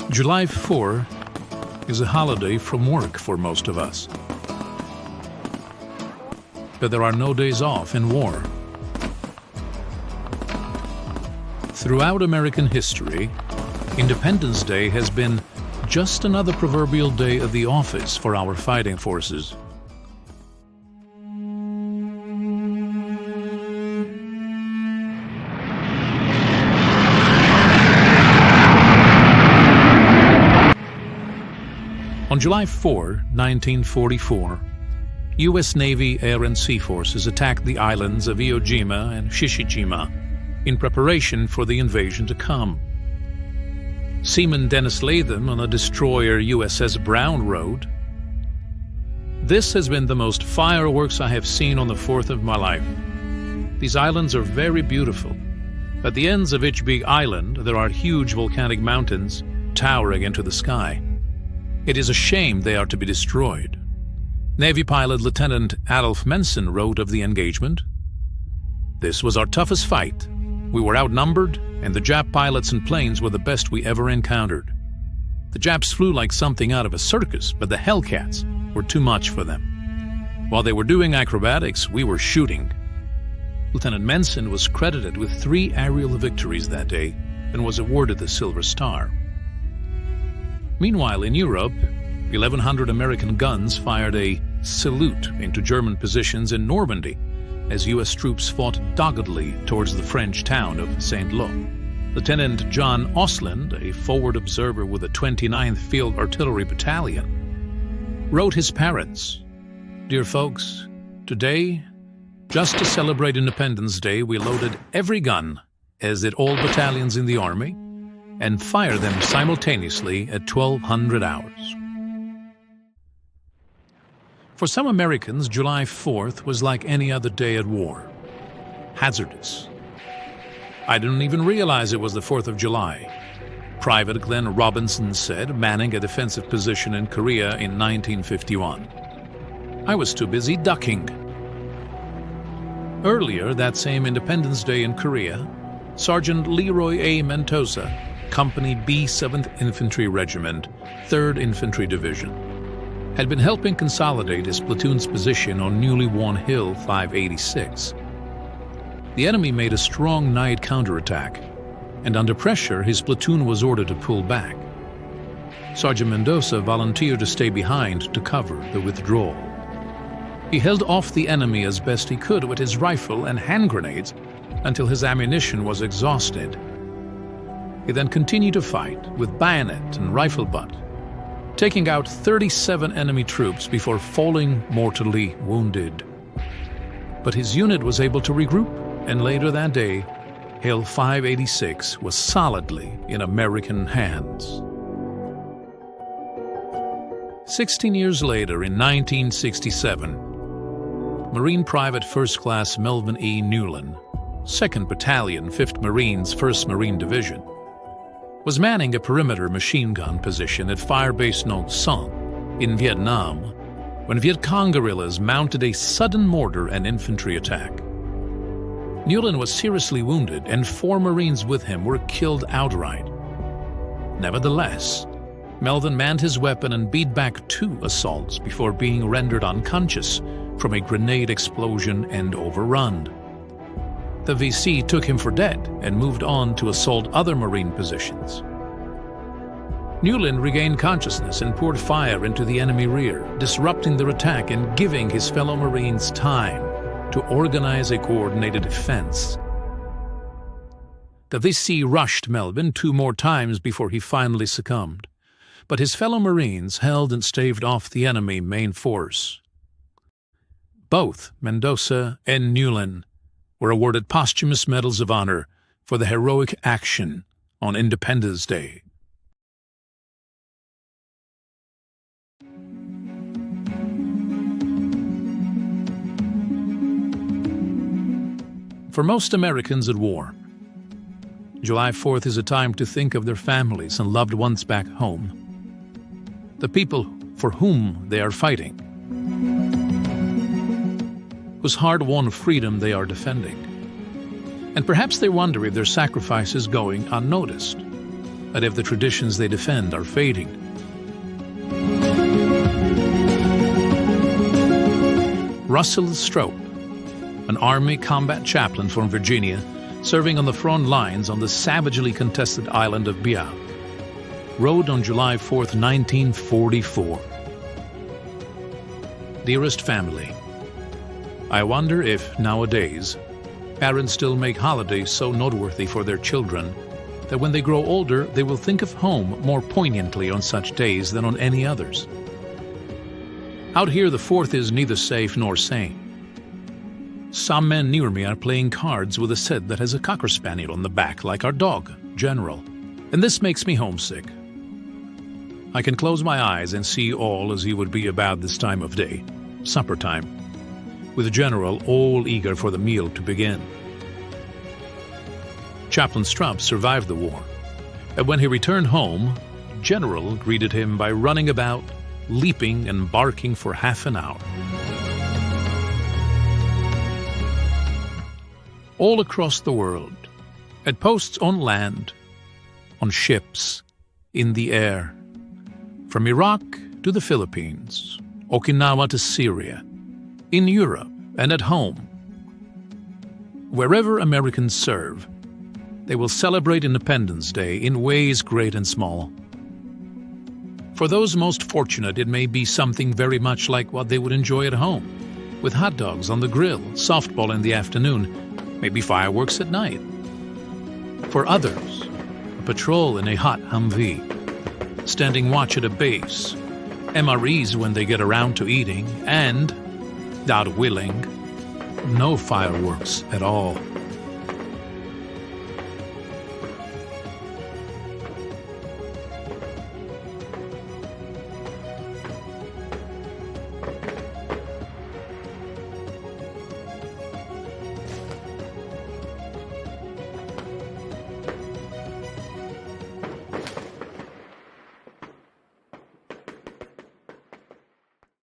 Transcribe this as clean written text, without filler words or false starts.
July 4 is a holiday from work for most of us. But there are no days off in war. Throughout American history, Independence Day has been just another proverbial day at the office for our fighting forces. On July 4, 1944, U.S. Navy Air and Sea Forces attacked the islands of Iwo Jima and Shishijima in preparation for the invasion to come. Seaman Dennis Latham on the destroyer USS Brown wrote, "This has been the most fireworks I have seen on the 4th of my life. These islands are very beautiful. At the ends of each big island there are huge volcanic mountains towering into the sky. It is a shame they are to be destroyed." Navy pilot Lieutenant Adolph Menson wrote of the engagement, "This was our toughest fight. We were outnumbered, and the Jap pilots and planes were the best we ever encountered. The Japs flew like something out of a circus, but the Hellcats were too much for them. While they were doing acrobatics, we were shooting." Lieutenant Menson was credited with 3 aerial victories that day and was awarded the Silver Star. Meanwhile, in Europe, 1,100 American guns fired a salute into German positions in Normandy as U.S. troops fought doggedly towards the French town of Saint-Lô. Lieutenant John Osland, a forward observer with the 29th Field Artillery Battalion, wrote his parents, "Dear folks, today, just to celebrate Independence Day, we loaded every gun, as did all battalions in the Army, and fired them simultaneously at 1200 hours." For some Americans, July 4th was like any other day at war. Hazardous. "I didn't even realize it was the 4th of July," Private Glenn Robinson said, manning a defensive position in Korea in 1951. "I was too busy ducking." Earlier that same Independence Day in Korea, Sergeant Leroy A. Mendoza, Company B 7th Infantry Regiment, 3rd Infantry Division, had been helping consolidate his platoon's position on newly won Hill 586. The enemy made a strong night counterattack, and under pressure his platoon was ordered to pull back. Sergeant Mendoza volunteered to stay behind to cover the withdrawal. He held off the enemy as best he could with his rifle and hand grenades until his ammunition was exhausted. He then continued to fight with bayonet and rifle butt, taking out 37 enemy troops before falling mortally wounded. But his unit was able to regroup, and later that day, Hill 586 was solidly in American hands. 16 years later, in 1967, Marine Private First Class Melvin E. Newland, 2nd Battalion, 5th Marines, 1st Marine Division, was manning a perimeter machine gun position at Firebase Nong Son in Vietnam when Viet Cong guerrillas mounted a sudden mortar and infantry attack. Newland was seriously wounded, and 4 Marines with him were killed outright. Nevertheless, Melvin manned his weapon and beat back 2 assaults before being rendered unconscious from a grenade explosion and overrun. The VC took him for dead and moved on to assault other Marine positions. Newland regained consciousness and poured fire into the enemy rear, disrupting their attack and giving his fellow Marines time to organize a coordinated defense. The VC rushed Melvin 2 more times before he finally succumbed, but his fellow Marines held and staved off the enemy main force. Both Mendoza and Newland were awarded posthumous medals of honor for the heroic action on Independence Day. For most Americans at war, July 4th is a time to think of their families and loved ones back home, the people for whom they are fighting, whose hard-won freedom they are defending. And perhaps they wonder if their sacrifice is going unnoticed. and if the traditions they defend are fading. Russell Strope, an Army combat chaplain from Virginia, serving on the front lines on the savagely contested island of Biak, wrote on July 4, 1944. Dearest family, I wonder if, nowadays, parents still make holidays so noteworthy for their children that when they grow older they will think of home more poignantly on such days than on any others. Out here the 4th is neither safe nor sane. Some men near me are playing cards with a set that has a cocker spaniel on the back, like our dog, General, and this makes me homesick. I can close my eyes and see all as he would be about this time of day, supper time, with General all eager for the meal to begin. Chaplain Strope survived the war, and when he returned home, General greeted him by running about, leaping and barking for half an hour. All across the world, at posts on land, on ships, in the air, from Iraq to the Philippines, Okinawa to Syria, in Europe and at home. Wherever Americans serve, they will celebrate Independence Day in ways great and small. For those most fortunate, it may be something very much like what they would enjoy at home, with hot dogs on the grill, softball in the afternoon, maybe fireworks at night. For others, a patrol in a hot Humvee, standing watch at a base, MREs when they get around to eating, and, God willing, no fireworks at all.